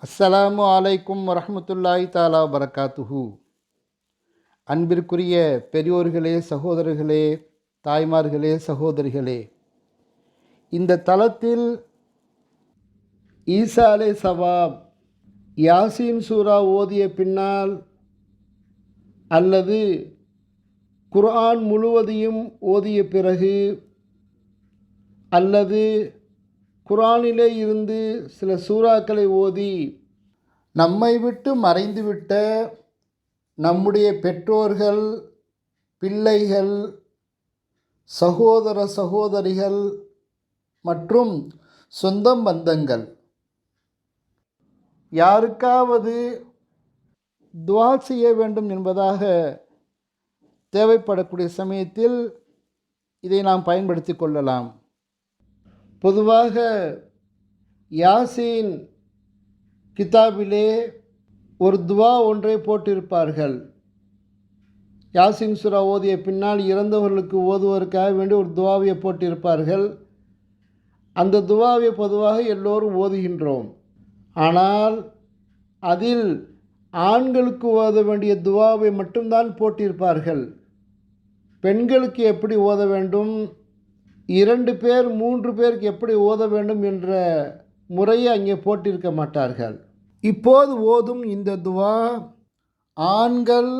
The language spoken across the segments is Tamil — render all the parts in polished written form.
அஸ்ஸலாமு அலைக்கும் வரஹ்மத்துல்லாஹி தஆலா வபரகாத்துஹு. அன்பிற்குரிய பெரியோர்களே, சகோதரர்களே, தாய்மார்களே, சகோதரிகளே, இந்த தளத்தில் ஈசா அலைஹிஸ்ஸலாம் யாசீன் சூரா ஓதிய பின்னால் அல்லது குர்ஆன் முழுவதையும் ஓதிய பிறகு அல்லது குர்ஆனிலே இருந்து சில சூறாக்களை ஓதி நம்மை விட்டு மறைந்துவிட்ட நம்முடைய பெற்றோர்கள், பிள்ளைகள், சகோதர சகோதரிகள் மற்றும் சொந்த பந்தங்கள் யாருக்காவது துஆ செய்ய வேண்டும் என்பதாக தேவைப்படக்கூடிய சமயத்தில் இதை நாம் பயன்படுத்தி கொள்ளலாம். பொதுவாக யாசீன் கிதாபிலே ஒரு துவா ஒன்றை போட்டிருப்பார்கள். யாசீன் சூரா ஓதிய பின்னால் இறந்தவர்களுக்கு ஓதுவதற்காக வேண்டி ஒரு துவாவை போட்டிருப்பார்கள். அந்த துவாவை பொதுவாக எல்லோரும் ஓதுகின்றோம். ஆனால் அதில் ஆண்களுக்கு ஓத வேண்டிய துவாவை மட்டும்தான் போட்டிருப்பார்கள். பெண்களுக்கு எப்படி ஓத வேண்டும், 2 பேர் 3 பேருக்கு எப்படி ஓத வேண்டும் என்ற முறையை அங்கே போட்டிருக்க மாட்டார்கள். இப்போது ஓதும் இந்த துவா ஆண்கள்,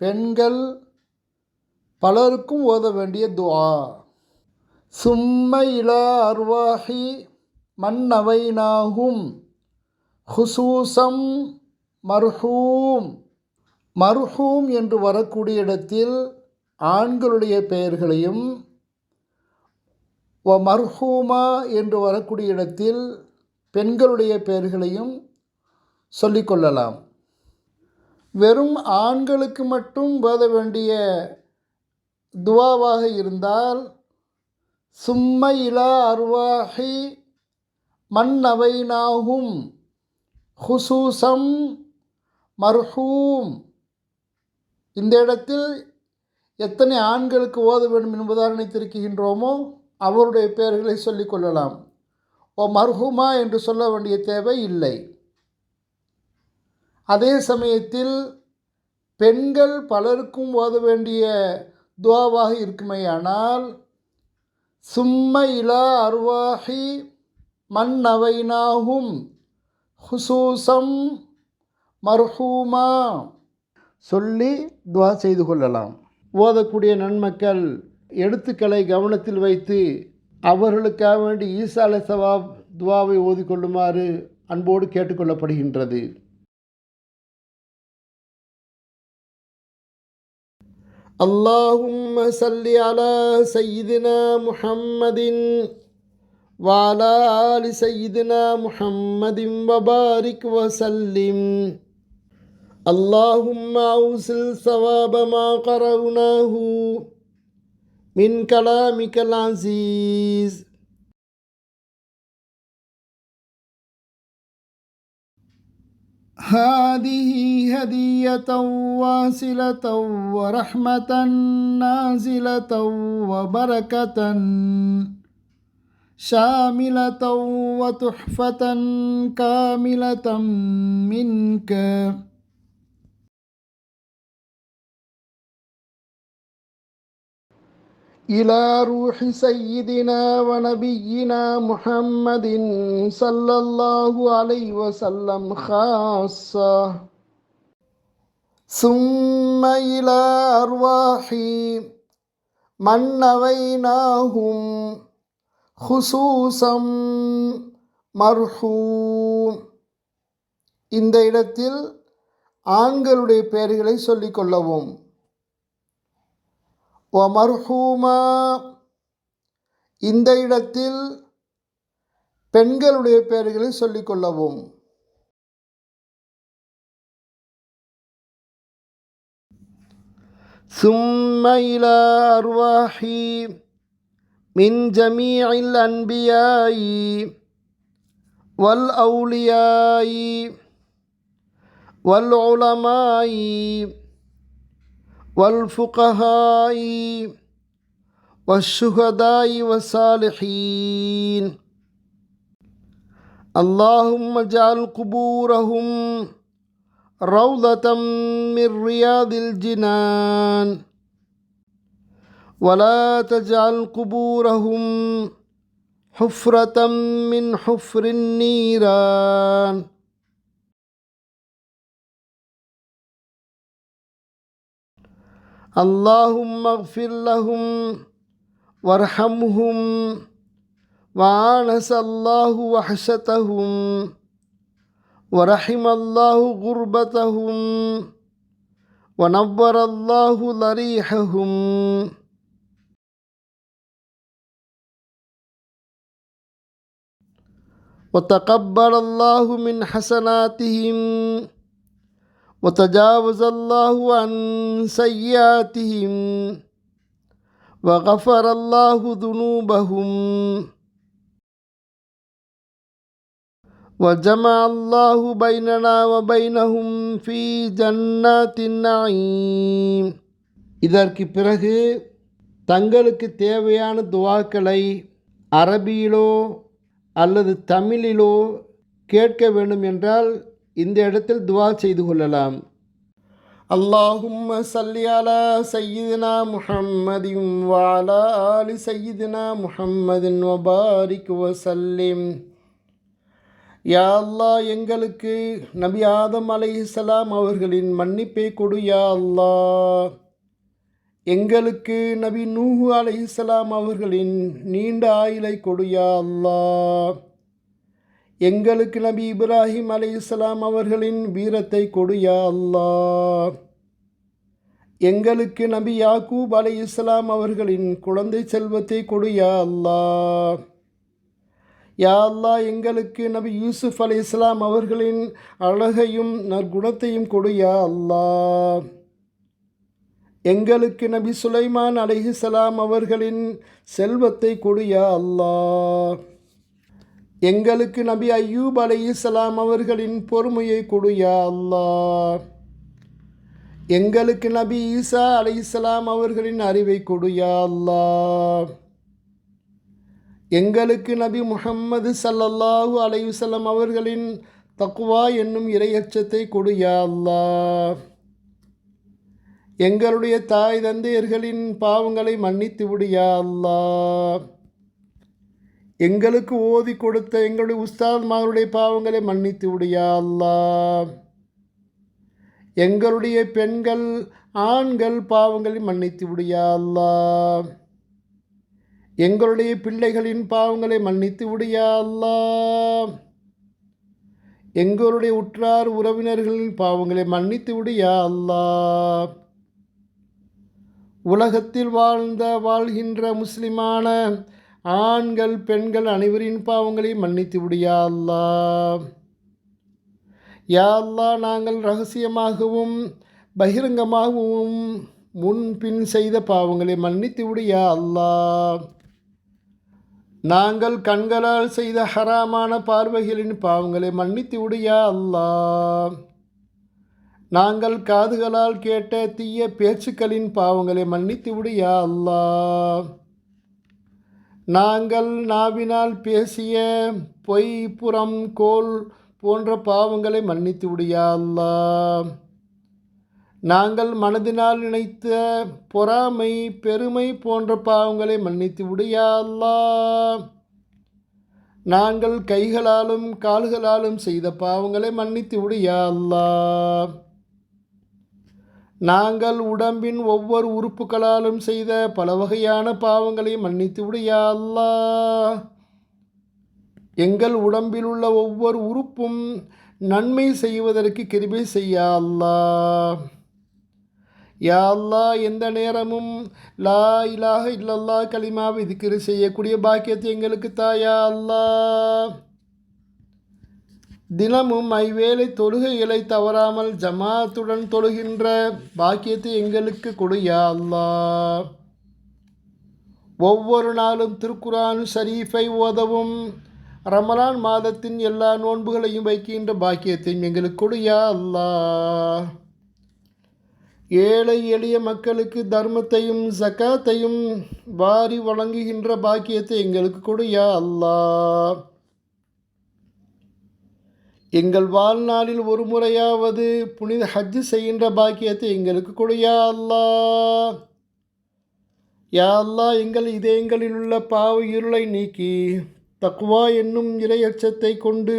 பெண்கள் பலருக்கும் ஓத வேண்டிய துவா. சும்ம இலா அர்வாஹி மன்னவைனாகும் ஹுசூசம் மர்ஹூம். மர்ஹூம் என்று வரக்கூடிய இடத்தில் ஆண்களுடைய பெயர்களையும், மர்ஹூமா என்று வரக்கூடிய இடத்தில் பெண்களுடைய பெயர்களையும் சொல்லிக்கொள்ளலாம். வெறும் ஆண்களுக்கு மட்டும் ஓத வேண்டிய துவாவாக இருந்தால் சும்ம இலா அர்வாஹி மன்னவைனாகும் ஹுசூசம் மர்ஹூம். இந்த இடத்தில் எத்தனை ஆண்களுக்கு ஓத வேண்டும் என்பதாக நினைத்திருக்கின்றோமோ அவருடைய பெயர்களை சொல்லிக்கொள்ளலாம். மர்ஹூமா என்று சொல்ல வேண்டிய தேவை இல்லை. அதே சமயத்தில் பெண்கள் பலருக்கும் ஓத வேண்டிய துவாவாக இருக்குமேயானால் சும்ம இலா அர்வாஹி மன்னவைனாகும் ஹுசூசம் மர்ஹூமா சொல்லி துவா செய்து கொள்ளலாம். ஓதக்கூடிய நன்மக்கள் எழுத்துக்களை கவனத்தில் வைத்து அவர்களுக்காக வேண்டி ஈசா அலைஹிஸ்ஸலாம் துவாவை ஓதிக்கொள்ளுமாறு அன்போடு கேட்டுக்கொள்ளப்படுகின்றது. அல்லாஹும்ம ஸல்லி அலா சய்யிதினா முஹம்மதின் வஅலா ஆலி சய்யிதினா முஹம்மதின் வபாரிக் வஸல்லிம். அல்லாஹும்ம அவ்ஸில் ஸவாப மா கரவுனாஹு மின் கலாமிக்கல் அஸீஸ். ஹாதிஹி ஹதியத்தன் வாசிலத்தன் வரஹ்மத்தன் நாஸிலத்தன் வபரகத்தன் ஷாமிலத்தன் வதுஹ்ஃபத்தன் காமிலத்தன் மின்க. إلى روح سيدنا ونبينا محمد صلى الله عليه وسلم خاصة. ثم إلى أرواح من نويناهم خصوصا مرحوم. இந்த இடத்தில் ஆண்களுடைய பெயர்களை சொல்லிக் கொள்ளவும். மர்ஹூமா இந்த இடத்தில் பெண்களுடைய பெயர்களை சொல்லிக்கொள்ளவும். சும்ம இலா அர்வாஹி மின் ஜமீஇல் அன்பியாயி வல் அவுலியாயி வல் உலமாயி والفقهاء والشهداء والصالحين اللهم اجعل قبورهم روضة من رياض الجنان ولا تجعل قبورهم حفرة من حفر النيران. اللهم اغفر لهم وارحمهم وآنس الله وحشتهم ورحم الله غربتهم ونور الله ضريحهم. وتقبل الله من حسناتهم وتجاوز الله عن سيئاتهم وغفر الله ذنوبهم وجمع الله بيننا وبينهم في جنات النعيم. இதற்கு பிறகு தங்களுக்கு தேவையான துஆக்களை அரபியிலோ அல்லது தமிழிலோ கேட்க வேண்டும் என்றால் இந்த இடத்தில் துஆ செய்து கொள்ளலாம். اللهم صل على سيدنا محمد وعلى آل سيدنا محمد وبارك وسلم. யா அல்லாஹ், எங்களுக்கு நபி ஆதம் அலைஹிஸ்ஸலாம் அவர்களின் மன்னிப்பை கொடு யா அல்லாஹ். எங்களுக்கு நபி நூஹ் அலைஹிஸ்ஸலாம் அவர்களின் நீண்ட ஆயுளை கொடு யா அல்லாஹ். எங்களுக்கு நபி இப்ராஹிம் அலைஹிஸ்ஸலாம் அவர்களின் வீரத்தை கொடு யா அல்லாஹ். எங்களுக்கு நபி யாக்கூப் அலைஹிஸ்ஸலாம் அவர்களின் குழந்தை செல்வத்தை கொடு யா அல்லாஹ். யா அல்லாஹ், எங்களுக்கு நபி யூசுப் அலைஹிஸ்ஸலாம் அவர்களின் அழகையும் நற்குணத்தையும் கொடு யா அல்லாஹ். எங்களுக்கு நபி சுலைமான் அலைஹிஸ்ஸலாம் அவர்களின் செல்வத்தை கொடு யா அல்லாஹ். எங்களுக்கு நபி அய்யூப் அலைஹிஸ்ஸலாம் அவர்களின் பொறுமையை கொடு யா அல்லாஹ். எங்களுக்கு நபி ஈசா அலைஹிஸ்ஸலாம் அவர்களின் அறிவை கொடு யா அல்லாஹ். எங்களுக்கு நபி முஹம்மது ஸல்லல்லாஹு அலைஹி வஸல்லம் அவர்களின் தக்வா என்னும் இறையச்சத்தை கொடு யா அல்லாஹ். எங்களுடைய தாய் தந்தையர்களின் பாவங்களை மன்னித்து விடு யா அல்லாஹ். எங்களுக்கு ஓதி கொடுத்த எங்களுடைய உஸ்தாத்மாருடைய பாவங்களை மன்னித்து விடு யா அல்லாஹ். எங்களுடைய பெண்கள் ஆண்கள் பாவங்களை மன்னித்து விடு யா அல்லாஹ். எங்களுடைய பிள்ளைகளின் பாவங்களை மன்னித்து விடு யா அல்லாஹ். எங்களுடைய உற்றார் உறவினர்களின் பாவங்களை மன்னித்து விடு யா அல்லாஹ். உலகத்தில் வாழ்கின்ற முஸ்லிமான ஆண்கள் பெண்கள் அனைவரின் பாவங்களை மன்னித்து விடு யா அல்லாஹ். யா அல்லாஹ், நாங்கள் ரகசியமாகவும் பகிரங்கமாகவும் முன்பின் செய்த பாவங்களை மன்னித்து விடு யா அல்லாஹ். நாங்கள் கண்களால் செய்த ஹராமான பார்வைகளின் பாவங்களை மன்னித்து விடு யா அல்லாஹ். நாங்கள் காதுகளால் கேட்ட தீய பேச்சுக்களின் பாவங்களை மன்னித்து விடு யா அல்லாஹ். நாங்கள் நாவினால் பேசிய பொய் புறம் கோல் போன்ற பாவங்களை மன்னித்து விடு யா அல்லாஹ். நாங்கள் மனதினால் நினைத்த பொறாமை பெருமை போன்ற பாவங்களை மன்னித்து விடு யா அல்லாஹ். நாங்கள் கைகளாலும் கால்களாலும் செய்த பாவங்களை மன்னித்து விடு யா அல்லாஹ். நாங்கள் உடம்பின் ஒவ்வொரு உறுப்புகளாலும் செய்த பல வகையான பாவங்களை மன்னித்து விடு யா அல்லாஹ். எங்கள் உடம்பில் உள்ள ஒவ்வொரு உறுப்பும் நன்மை செய்வதற்கு கிருபை செய்ய அல்லாஹ். யா அல்லாஹ், எந்த நேரமும் லா இலாஹ இல்லல்லாஹ் கலிமாவை திக்ர் செய்யக்கூடிய பாக்கியத்தை எங்களுக்கு தாயா அல்லாஹ். தினமும் ஐவேளை தொழுகைகளை தவறாமல் ஜமாத்துடன் தொழுகின்ற பாக்கியத்தை எங்களுக்கு கொடு யா அல்லாஹ். ஒவ்வொரு நாளும் திருக்குரான் ஷரீஃபை ஓதவும் ரமலான் மாதத்தின் எல்லா நோன்புகளையும் வைக்கின்ற பாக்கியத்தையும் எங்களுக்கு கொடு யா அல்லாஹ். ஏழை எளிய மக்களுக்கு தர்மத்தையும் ஜகாத்தையும் வாரி வழங்குகின்ற பாக்கியத்தை எங்களுக்கு கொடு யா அல்லாஹ். எங்கள் வாழ்நாளில் ஒரு முறையாவது புனித ஹஜ்ஜு செய்கின்ற பாக்கியத்தை எங்களுக்கு கொடு யா அல்லாஹ். யா அல்லாஹ், எங்கள் இதயங்களில் உள்ள பாவ இருளை நீக்கி தக்வா என்னும் இறையச்சத்தை கொண்டு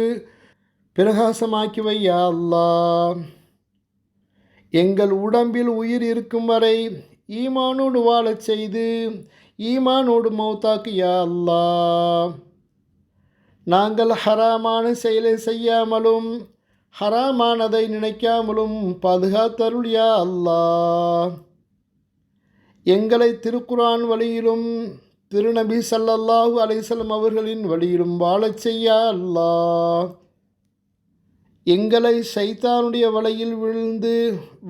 பிரகாசமாக்கி வை யா அல்லாஹ். எங்கள் உடம்பில் உயிர் இருக்கும் வரை ஈமானோடு வாழச் செய்து ஈமானோடு மௌத்தாக்கு யா அல்லாஹ். நாங்கள் ஹராமான செயலை செய்யாமலும் ஹராமானதை நினைக்காமலும் பாதுகாத்தருள் யா அல்லாஹ். எங்களை திருக்குரான் வழியிலும் திருநபி ஸல்லல்லாஹு அலைஹி வஸல்லம் அவர்களின் வழியிலும் வாழச் செய்ய அல்லாஹ். எங்களை ஷைத்தானுடைய வலையில் விழுந்து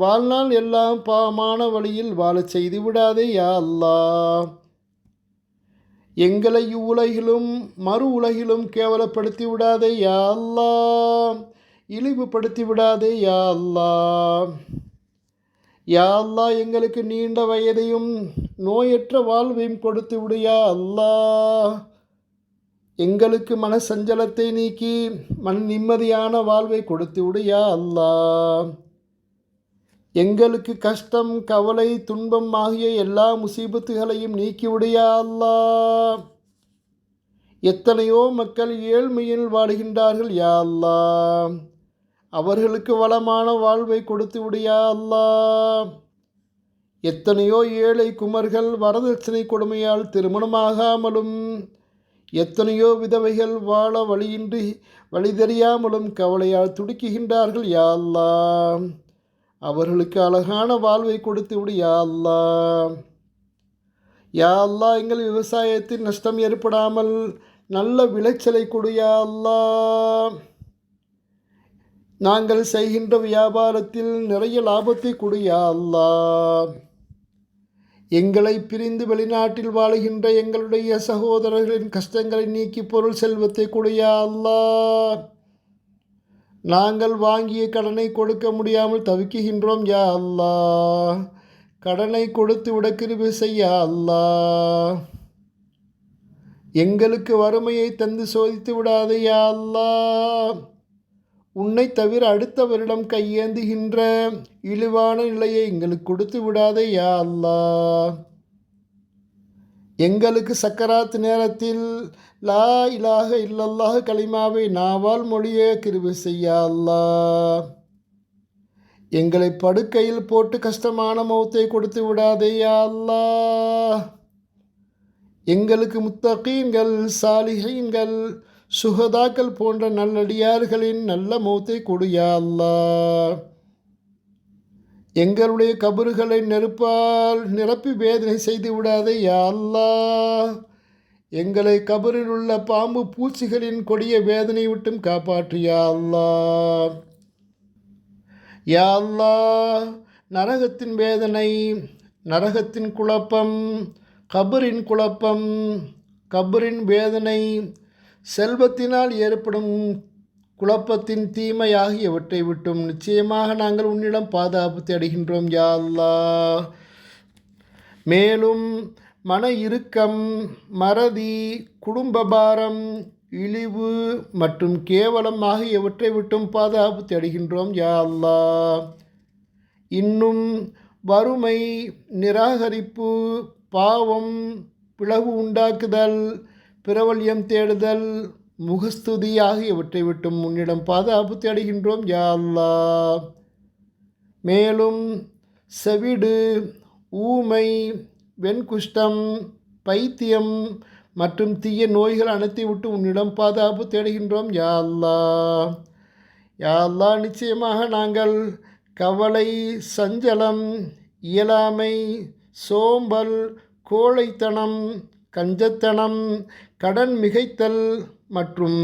வாழ்நாள் எல்லாம் பாவமான வழியில் வாழச் செய்து விடாதே யா அல்லாஹ். எங்களை இவ்வுலகிலும் மறு உலகிலும் கேவலப்படுத்தி விடாதே யா அல்லாஹ். இழிவுபடுத்தி விடாதே யா அல்லாஹ். யா அல்லாஹ், எங்களுக்கு நீண்ட வயதையும் நோயற்ற வாழ்வையும் கொடுத்து விடு யா அல்லாஹ். எங்களுக்கு மனசஞ்சலத்தை நீக்கி மன நிம்மதியான வாழ்வை கொடுத்து விடு யா அல்லாஹ். எங்களுக்கு கஷ்டம், கவலை, துன்பம் ஆகிய எல்லா முசீபத்துகளையும் நீக்கிவிடு யா அல்லாஹ். எத்தனையோ மக்கள் ஏழ்மையில் வாடுகின்றார்கள் யா அல்லாஹ். அவர்களுக்கு வளமான வாழ்வை கொடுத்து விடு யா அல்லாஹ். எத்தனையோ ஏழை குமர்கள் வரதட்சணை கொடுமையால் திருமணமாகாமலும் எத்தனையோ விதவைகள் வாழ வழியின்றி வழி தெரியாமலும் கவலையால் துடிக்குகின்றார்கள் யா அல்லாஹ். அவர்களுக்கு அழகான வாழ்வை கொடுத்து விடு யா அல்லாஹ். யா அல்லாஹ், எங்கள் விவசாயத்தில் நஷ்டம் ஏற்படாமல் நல்ல விளைச்சலை கொடு யா அல்லாஹ். நாங்கள் செய்கின்ற வியாபாரத்தில் நிறைய லாபத்தை கொடு யா அல்லாஹ். எங்களை பிரிந்து வெளிநாட்டில் வாழுகின்ற எங்களுடைய சகோதரர்களின் கஷ்டங்களை நீக்கி பொருள் செல்வத்தை கொடு யா அல்லாஹ். நாங்கள் வாங்கிய கடனை கொடுக்க முடியாமல் தவிக்குகின்றோம் யா அல்லாஹ். கடனை கொடுத்து விட கிருபை செய் யா அல்லாஹ். எங்களுக்கு வறுமையை தந்து சோதித்து விடாதே யா அல்லாஹ். உன்னை தவிர அடுத்தவரிடம் கையேந்துகின்ற இழிவான நிலையை எங்களுக்கு கொடுத்து விடாதே யா அல்லாஹ். எங்களுக்கு சக்கராத் நேரத்தில் லா இலாஹ இல்லல்லாஹ் கலிமாவை நாவால் மொழிய கிருபை செய்ய அல்லாஹ். எங்களை படுக்கையில் போட்டு கஷ்டமான மௌத்தை கொடுத்து விடாதே யா அல்லாஹ். எங்களுக்கு முத்தகீன்கள், சாலிஹீன்கள், சுஹதாக்கள் போன்ற நல்லடியார்களின் நல்ல மௌத்தை கொடு யா அல்லாஹ். எங்களுடைய கபறுகளை நெருப்பால் நிரப்பி வேதனை செய்து விடாதே யா அல்லாஹ். எங்களை கபரில் உள்ள பாம்பு பூச்சிகளின் கொடிய வேதனை விட்டும் காப்பாற்று யா அல்லாஹ். யா அல்லாஹ், நரகத்தின் வேதனை, நரகத்தின் குழப்பம், கபரின் குழப்பம், கபரின் வேதனை, செல்வத்தினால் ஏற்படும் குழப்பத்தின் தீமை ஆகியவற்றை விட்டும் நிச்சயமாக நாங்கள் உன்னிடம் பாதுகாப்பு தேடுகின்றோம் யா அல்லாஹ். மேலும் மன இறுக்கம், மறதி, குடும்ப பாரம், இழிவு மற்றும் கேவலம் ஆகியவற்றை விட்டும் பாதுகாப்பு தேடுகின்றோம் யா அல்லாஹ். இன்னும் வறுமை, நிராகரிப்பு, பாவம், பிளவு உண்டாக்குதல், பிரபல்யம் தேடுதல், முகஸ்துதி ஆகியவற்றை விட்டும் உன்னிடம் பாதுகாப்பு தேடுகின்றோம் யா அல்லாஹ். மேலும் செவிடு, ஊமை, வெண்குஷ்டம், பைத்தியம் மற்றும் தீய நோய்கள் அனைத்தை விட்டு உன்னிடம் பாதுகாப்பு தேடுகின்றோம் யா அல்லாஹ். யா அல்லாஹ், நிச்சயமாக நாங்கள் கவலை, சஞ்சலம், இயலாமை, சோம்பல், கோழைத்தனம், கஞ்சத்தனம், கடன் மிகைத்தல் மற்றும்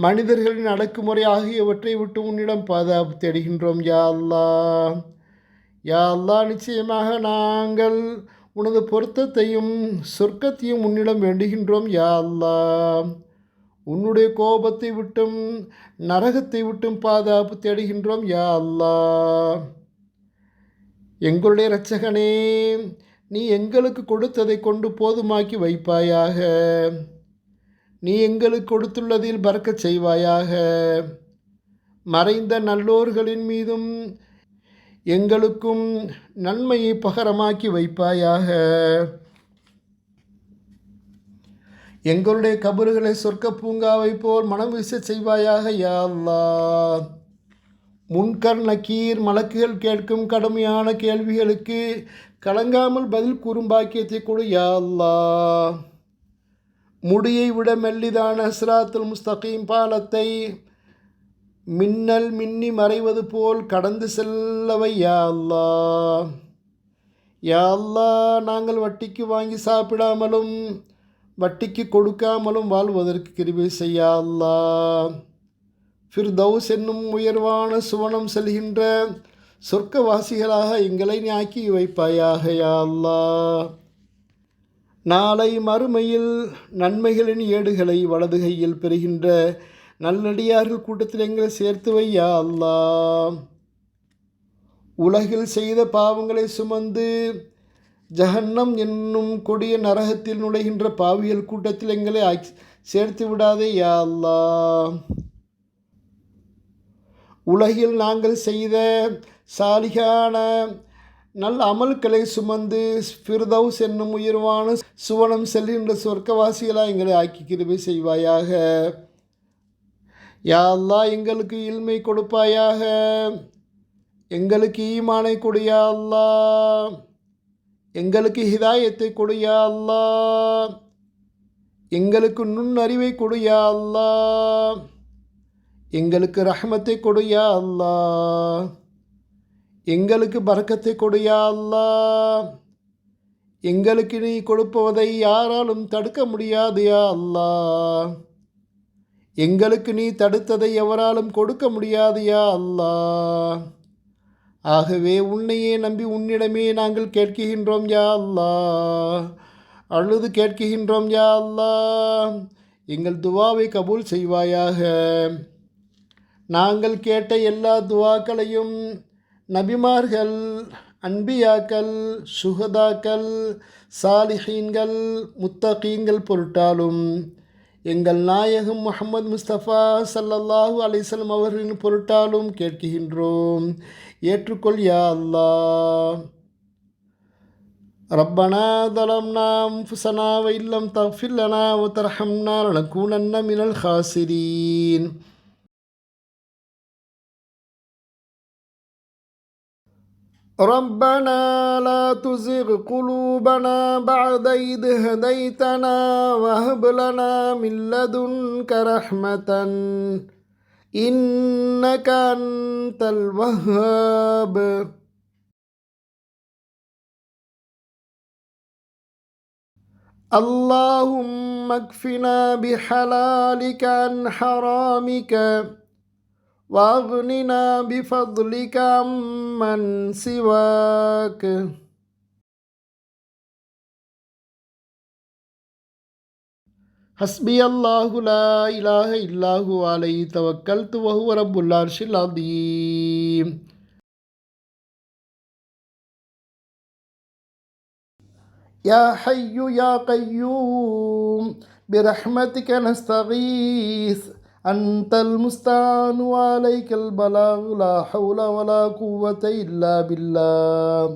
மனிதர்களின் அடக்குமுறை ஆகியவற்றை விட்டு உன்னிடம் பாதுகாப்பு தேடுகின்றோம் யா அல்லாஹ். யா அல்லாஹ், நிச்சயமாக நாங்கள் உனது பொருத்தத்தையும் சொர்க்கத்தையும் உன்னிடம் வேண்டுகின்றோம் யா அல்லாஹ். உன்னுடைய கோபத்தை விட்டும் நரகத்தை விட்டும் பாதுகாப்பு தேடுகின்றோம் யா அல்லாஹ். எங்களுடைய இரட்சகனே, நீ எங்களுக்கு கொடுத்ததை கொண்டு போதுமாக்கி வைப்பாயாக. நீ எங்களுக்கு கொடுத்துள்ளதில் பறக்கச் செய்வாயாக. மறைந்த நல்லோர்களின் மீதும் எங்களுக்கும் நன்மையை பகரமாக்கி வைப்பாயாக. எங்களுடைய கபறுகளை சொர்க்க பூங்காவை போல் மனம் வீச செய்வாயாக யா அல்லாஹ். முன்கர் நக்கீர் மலக்குகள் கேட்கும் கடுமையான கேள்விகளுக்கு கலங்காமல் பதில் கூறும் பாக்கியத்தை கொடு யா அல்லாஹ். முடியை விட மெல்லிதான சிராத்துல் முஸ்தகீம் பாலத்தை மின்னல் மின்னி மறைவது போல் கடந்து செல்லவை யா அல்லாஹ். யா அல்லாஹ், நாங்கள் வட்டிக்கு வாங்கி சாப்பிடாமலும் வட்டிக்கு கொடுக்காமலும் வாழ்வதற்கு கிருபை செய்யா அல்லாஹ். ஃபிர்தௌஸ் என்னும் உயர்வான சுவனம் செல்கின்ற சொர்க்கவாசிகளாக எங்களை ஆக்கி வைப்பாயாக யா அல்லாஹ். நாளை மறுமையில் நன்மைகளின் ஏடுகளை வலது கையில் பெறுகின்ற நல்லடியார்கள் கூட்டத்தில் எங்களை சேர்த்து வை யா அல்லாஹ். உலகில் செய்த பாவங்களை சுமந்து ஜஹன்னம் என்னும் கொடிய நரகத்தில் நுழைகின்ற பாவியல் கூட்டத்தில் எங்களை சேர்த்து விடாதே யா அல்லாஹ். உலகில் நாங்கள் செய்த சாலிகான நல்ல அமல்களை சுமந்து ஃபிர்தௌஸ் என்னும் உயர்வான சுவனம் செல்கின்ற சொர்க்கவாசிகளாக எங்களை ஆக்கி கிருபை செய்வாயாக. யா அல்லாஹ், எங்களுக்கு இல்மை கொடுப்பாயாக. எங்களுக்கு ஈமானை கொடு யா அல்லாஹ். எங்களுக்கு ஹிதாயத்தை கொடு யா அல்லாஹ். எங்களுக்கு நுண்ணறிவை கொடு யா அல்லாஹ். எங்களுக்கு ரஹ்மத்தை கொடு யா அல்லாஹ். எங்களுக்கு பரக்கத்தை கொடு யா அல்லாஹ். எங்களுக்கு நீ கொடுப்பதை யாராலும் தடுக்க முடியாது யா அல்லாஹ். எங்களுக்கு நீ தடுத்ததை எவராலும் கொடுக்க முடியாது யா அல்லாஹ். ஆகவே உன்னையே நம்பி உன்னிடமே நாங்கள் கேட்கின்றோம் யா அல்லாஹ். அழுது கேட்கின்றோம் யா அல்லாஹ். எங்கள் துவாவை கபூல் செய்வாயாக. நாங்கள் கேட்ட எல்லா துவாக்களையும் நபிமார்கள், அன்பியாக்கள், சுஹதாக்கள், சாலிஹீன்கள், முத்தகீன்கள் பொருட்டாலும் எங்கள் நாயகம் முஹம்மது முஸ்தபா ஸல்லல்லாஹு அலைஹி வஸல்லம் அவர்களின் பொருட்டாலும் கேட்கின்றோம். ஏற்றுக்கொள் யா அல்லாஹ். ரப்பனா ظلمنا أنفسنا وإن لم تغفر لنا وترحمنا لنكونن من الخاسرين. ربنا لا تزغ قلوبنا بعد إذ هديتنا وهب لنا من لدنك رحمة إنك أنت الوهاب. اللهم اكفنا بحلالك عن حرامك واغننا بفضلك عمن سواك. حسبي الله لا إله إلا هو عليه توكلت وهو رب العرش العظيم. يا حي يا قيوم برحمتك نستغيث أنت المستعان وعليك البلاغ لا حول ولا قوة إلا بالله.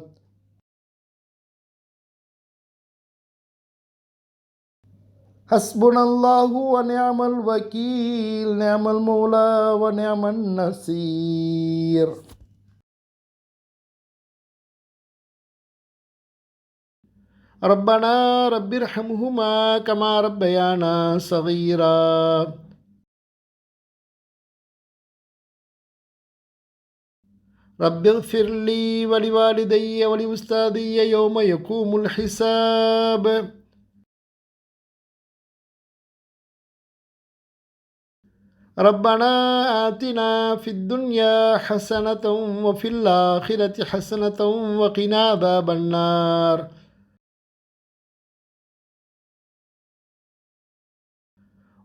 حسبنا الله ونعم الوكيل نعم المولى ونعم النصير. ربنا رب ارحمهما كما ربيانا صغيرا. رب اغفر لي ولوالدي ولأستاذي يوم يقوم الحساب. ربنا آتنا في الدنيا حسنة وفي الآخرة حسنة وقنا عذاب النار.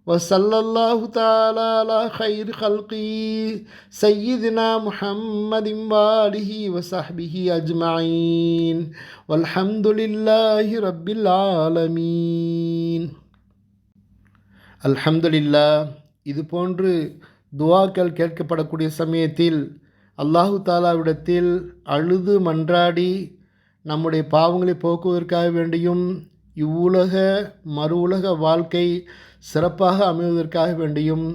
وصلى الله تعالى على خير خلقه سيدنا محمد وآله وصحبه أجمعين والحمد لله رب العالمين. الحمد لله. இது போன்று துஆக்கள் கேட்கப்படக்கூடிய சமயத்தில் அல்லாஹு தாலாவிடத்தில் அழுது மன்றாடி நம்முடைய பாவங்களை போக்குவதற்காக வேண்டியும் இவ்வுலக மறு உலக வாழ்க்கை சிறப்பாக அமைவதற்காக வேண்டியும்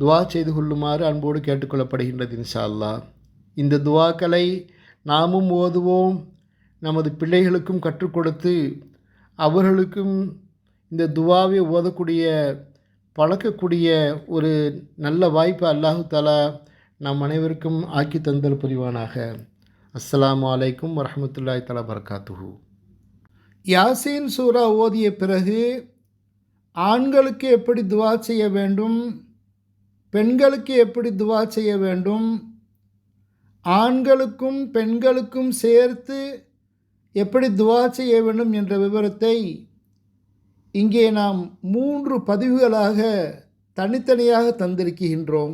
துஆ செய்து கொள்ளுமாறு அன்போடு கேட்டுக்கொள்ளப்படுகின்றது இன்ஷா அல்லாஹ். இந்த துஆக்களை நாமும் ஓதுவோம், நமது பிள்ளைகளுக்கும் கற்றுக் கொடுத்து அவர்களுக்கும் இந்த துஆவை ஓதக்கூடிய பழக்கக்கூடிய ஒரு நல்ல வாய்ப்பை அல்லாஹு தஆலா நம் அனைவருக்கும் ஆக்கி தந்தல் புரிவானாக. அஸ்ஸலாமு அலைக்கும் வரஹ்மத்துல்லாஹி தஆலா பரகாத்துஹு. யாசீன் சூரா ஓதிய பிறகு ஆண்களுக்கு எப்படி துஆ செய்ய வேண்டும், பெண்களுக்கு எப்படி துஆ செய்ய வேண்டும், ஆண்களுக்கும் பெண்களுக்கும் சேர்த்து எப்படி துஆ செய்ய வேண்டும் என்ற விவரத்தை இங்கே நாம் 3 பதிவுகளாக தனித்தனியாக தந்திருக்கின்றோம்.